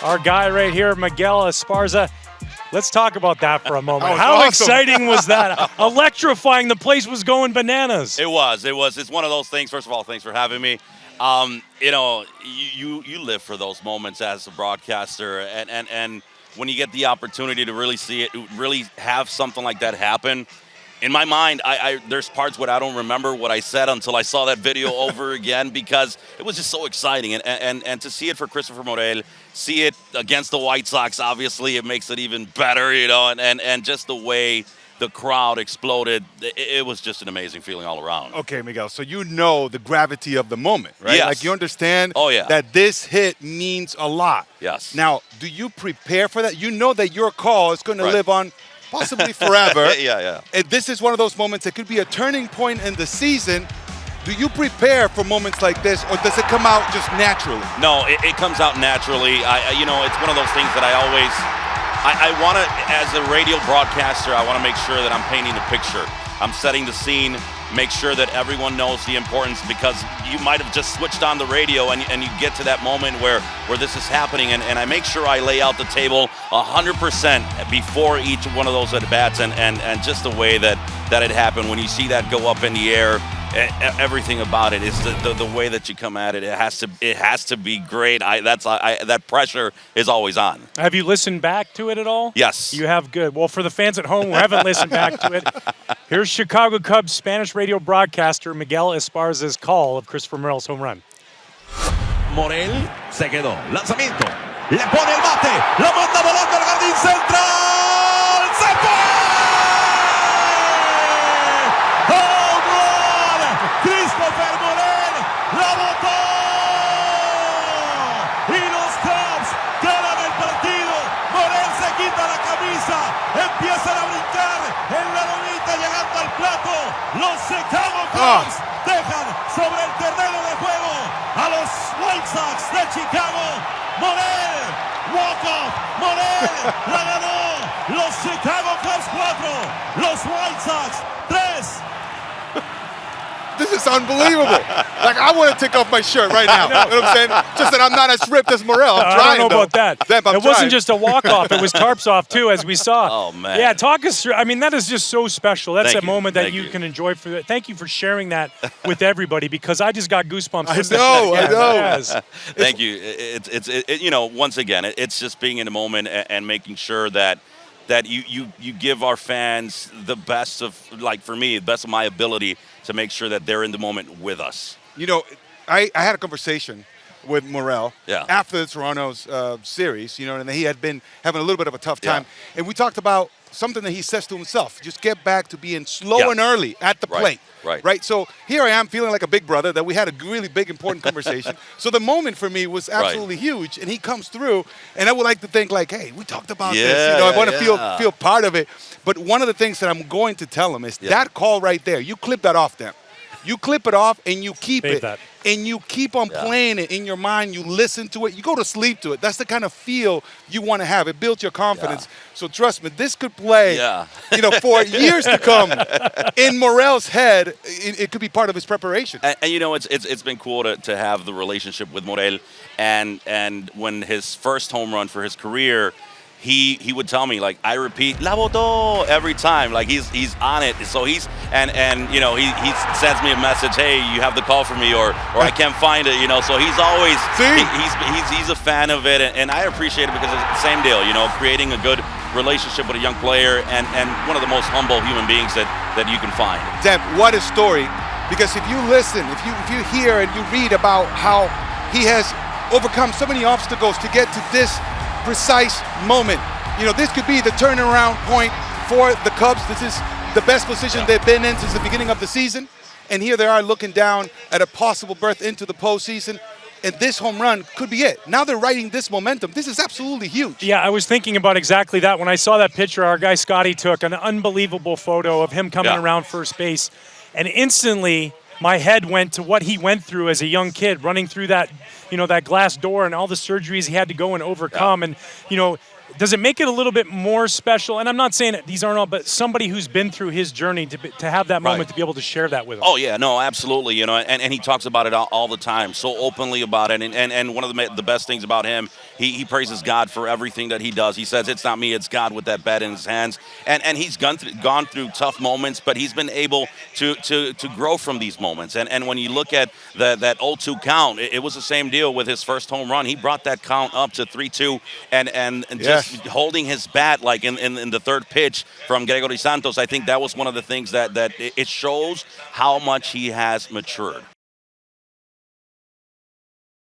Our guy right here, Miguel Esparza. Let's talk about that for a moment. How How awesome. exciting was that? Electrifying. The place was going bananas. It was. It's one of those things. First of all, thanks for having me. You live for those moments as a broadcaster, and when you get the opportunity to really see it, really have something like that happen. In my mind, there's parts where I don't remember what I said until I saw that video over again, because it was just so exciting. And to see it for Christopher Morel, see it against the White Sox, obviously it makes it even better, and just the way the crowd exploded, it was just an amazing feeling all around. Okay, Miguel, so you know the gravity of the moment, right? Yes. Like you understand yeah. that this hit means a lot. Yes. Now, do you prepare for that? You know that your call is going to Right. live on possibly forever. Yeah. And this is one of those moments that could be a turning point in the season. Do you prepare for moments like this, or does it come out just naturally? No, it comes out naturally. It's one of those things that I want to, as a radio broadcaster, I want to make sure that I'm painting the picture. I'm setting the scene, make sure that everyone knows the importance, because you might have just switched on the radio and you get to that moment where this is happening, and I make sure I lay out the table 100% before each one of those at-bats, and just the way that it happened. When you see that go up in the air, everything about it is the way that you come at it. It has to be great. That pressure is always on. Have you listened back to it at all? Yes. You have? Good. Well, for the fans at home who haven't listened back to it, here's Chicago Cubs Spanish radio broadcaster Miguel Esparza's call of Christopher Morel's home run. Morel se quedó. Lanzamiento. Le pone el bate. Lo manda volando al jardín central. ¡Se fue! ¡Home run! Christopher Morel la botó. Y los Cubs ganan el partido. Morel se quita la camisa. Empiezan a brincar en la lomita llegando al plato. Los Chicago Cubs dejan sobre el terreno de juego a los White Sox de Chicago. Morel, walk-off, Morel la ganó. Los Chicago Cubs 4, los White Sox 3. This is unbelievable. Like, I want to take off my shirt right now. You know what I'm saying? Just that I'm not as ripped as Morel. I'm I trying, don't know though. about that. Zep, I'm it wasn't trying. just a walk-off. It was tarps off, too, as we saw. Oh, man. Yeah, talk us through. I mean, that is just so special. That's Thank a you. moment that Thank you you. can enjoy. Thank you for sharing that with everybody, because I just got goosebumps. I listening to know, that I again. know. Yes. Thank you. Once again, it's just being in the moment and making sure that you give our fans the best of, like, for me, the best of my ability to make sure that they're in the moment with us. You know, I had a conversation with Morel after the Toronto's series, and he had been having a little bit of a tough time. And we talked about something that he says to himself: just get back to being slow and early at the plate. Right. So here I am feeling like a big brother, that we had a really big, important conversation. So the moment for me was absolutely huge, and he comes through, and I would like to think like, hey, we talked about this. I want to feel part of it. But one of the things that I'm going to tell him is that call right there, you clip that off them. You clip it off and you keep Save it. that. And you keep on playing it in your mind. You listen to it. You go to sleep to it. That's the kind of feel you want to have. It builds your confidence. So trust me, this could play, for years to come in Morel's head. It could be part of his preparation. And it's been cool to have the relationship with Morel. And when his first home run for his career, he would tell me, like, I repeat "la botó" every time. Like, he's on it. So he sends me a message, hey, you have the call for me, or I can't find it. So he's always he's a fan of it, and I appreciate it, because it's the same deal. Creating a good relationship with a young player, and one of the most humble human beings that you can find. Zep, what a story! Because if you listen, if you hear and you read about how he has overcome so many obstacles to get to this precise moment. This could be the turnaround point for the Cubs. This is the best position they've been in since the beginning of the season. And here they are looking down at a possible berth into the postseason. And this home run could be it. Now they're riding this momentum. This is absolutely huge. Yeah, I was thinking about exactly that. When I saw that picture, our guy Scotty took an unbelievable photo of him coming around first base. And instantly, my head went to what he went through as a young kid, running through that, that glass door and all the surgeries he had to go and overcome. And, does it make it a little bit more special? And I'm not saying that these aren't all, but somebody who's been through his journey to have that moment, to be able to share that with him. Oh, yeah, no, absolutely. And he talks about it all the time, so openly about it. And one of the best things about him, he praises God for everything that he does. He says, it's not me, it's God with that bat in his hands. And he's gone through tough moments, but he's been able to grow from these moments. And when you look at that 0-2 count, it was the same deal with his first home run. He brought that count up to 3-2 and just holding his bat like in the third pitch from Gregory Santos. I think that was one of the things that it shows how much he has matured.